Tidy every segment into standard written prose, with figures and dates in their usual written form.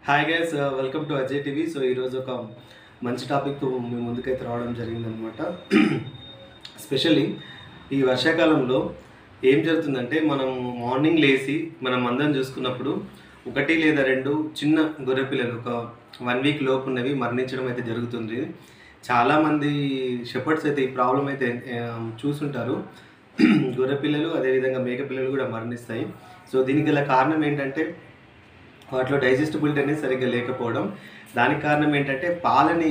Hi guys, welcome to Ajay TV. So ఈరోజు ఒక మంచి టాపిక్తో మీ ముందుకైతే రావడం జరిగిందనమాట. ఎస్పెషల్లీ ఈ వర్షాకాలంలో ఏం జరుగుతుందంటే, మనం మార్నింగ్ లేచి మనం అందరం చూసుకున్నప్పుడు ఒకటి లేదా రెండు చిన్న గొర్రెపిల్లలు ఒక 1 వీక్ లోపు ఉన్నవి మరణించడం అయితే జరుగుతుంది. చాలామంది షెపర్డ్స్ అయితే ఈ ప్రాబ్లం అయితే చూసుంటారు. గొర్రెపిల్లలు అదేవిధంగా మేకపిల్లలు కూడా మరణిస్తాయి. సో దీనికి గల కారణం ఏంటంటే, వాటిలో డైజెస్టిబిలిటీ అనేది సరిగ్గా లేకపోవడం. దానికి కారణం ఏంటంటే, పాలని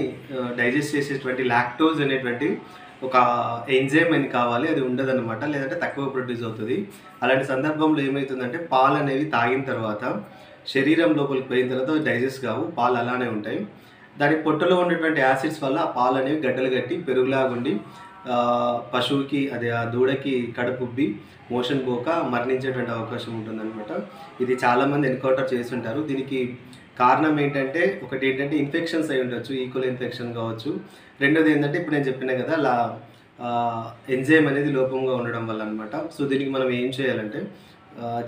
డైజెస్ట్ చేసేటువంటి లాక్టోజ్ అనేటువంటి ఒక ఎంజైమ్ అని కావాలి, అది ఉండదన్నమాట. లేదంటే తక్కువ ప్రొడ్యూస్ అవుతుంది. అలాంటి సందర్భంలో ఏమవుతుందంటే, పాలు అనేవి తాగిన తర్వాత శరీరం లోపలికి పోయిన తర్వాత డైజెస్ట్ కావు, పాలు అలానే ఉంటాయి. దాని పొట్టలో ఉన్నటువంటి యాసిడ్స్ వల్ల ఆ పాలు అనేవి గడ్డలు కట్టి పెరుగులాగుండి పశువుకి అదే ఆ దూడకి కడుపుబ్బి మోషన్ పోక మరణించేటువంటి అవకాశం ఉంటుందన్నమాట. ఇది చాలామంది ఎన్కౌంటర్ చేస్తుంటారు. దీనికి కారణం ఏంటంటే, ఒకటి ఏంటంటే ఇన్ఫెక్షన్స్ అయి ఉండొచ్చు, ఈకోలీ ఇన్ఫెక్షన్ కావచ్చు. రెండోది ఏంటంటే, ఇప్పుడు నేను చెప్పిన కదా అలా ఎంజైమ్ అనేది లోపంగా ఉండడం వల్ల అనమాట. సో దీనికి మనం ఏం చేయాలంటే,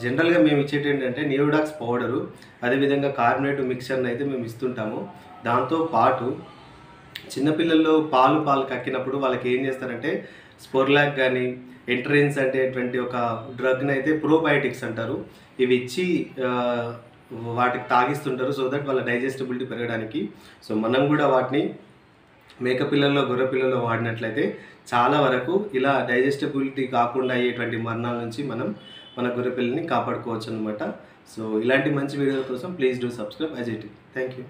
జనరల్గా మేము ఇచ్చేటి ఏంటంటే నియోడాక్స్ పౌడరు, అదేవిధంగా కార్బోనేటివ్ మిక్చర్ని అయితే మేము ఇస్తుంటాము. దాంతో పాటు చిన్నపిల్లల్లో పాలు కక్కినప్పుడు వాళ్ళకి ఏం చేస్తారంటే, స్పోర్లాక్ కానీ ఎంట్రెన్స్ అనేటువంటి ఒక డ్రగ్ని అయితే ప్రోబయోటిక్స్ అంటారు, ఇవి ఇచ్చి వాటికి తాగిస్తుంటారు. సో దట్ వాళ్ళ డైజెస్టిబిలిటీ పెరగడానికి. సో మనం కూడా వాటిని మేకపిల్లల్లో గొర్రెపిల్లల్లో వాడినట్లయితే చాలా వరకు ఇలా డైజెస్టిబిలిటీ కాకుండా అయ్యేటువంటి మరణాల నుంచి మనం మన గొర్రెపిల్లని కాపాడుకోవచ్చు అనమాట. సో ఇలాంటి మంచి వీడియోల కోసం please do subscribe Ajay TV. Thank you.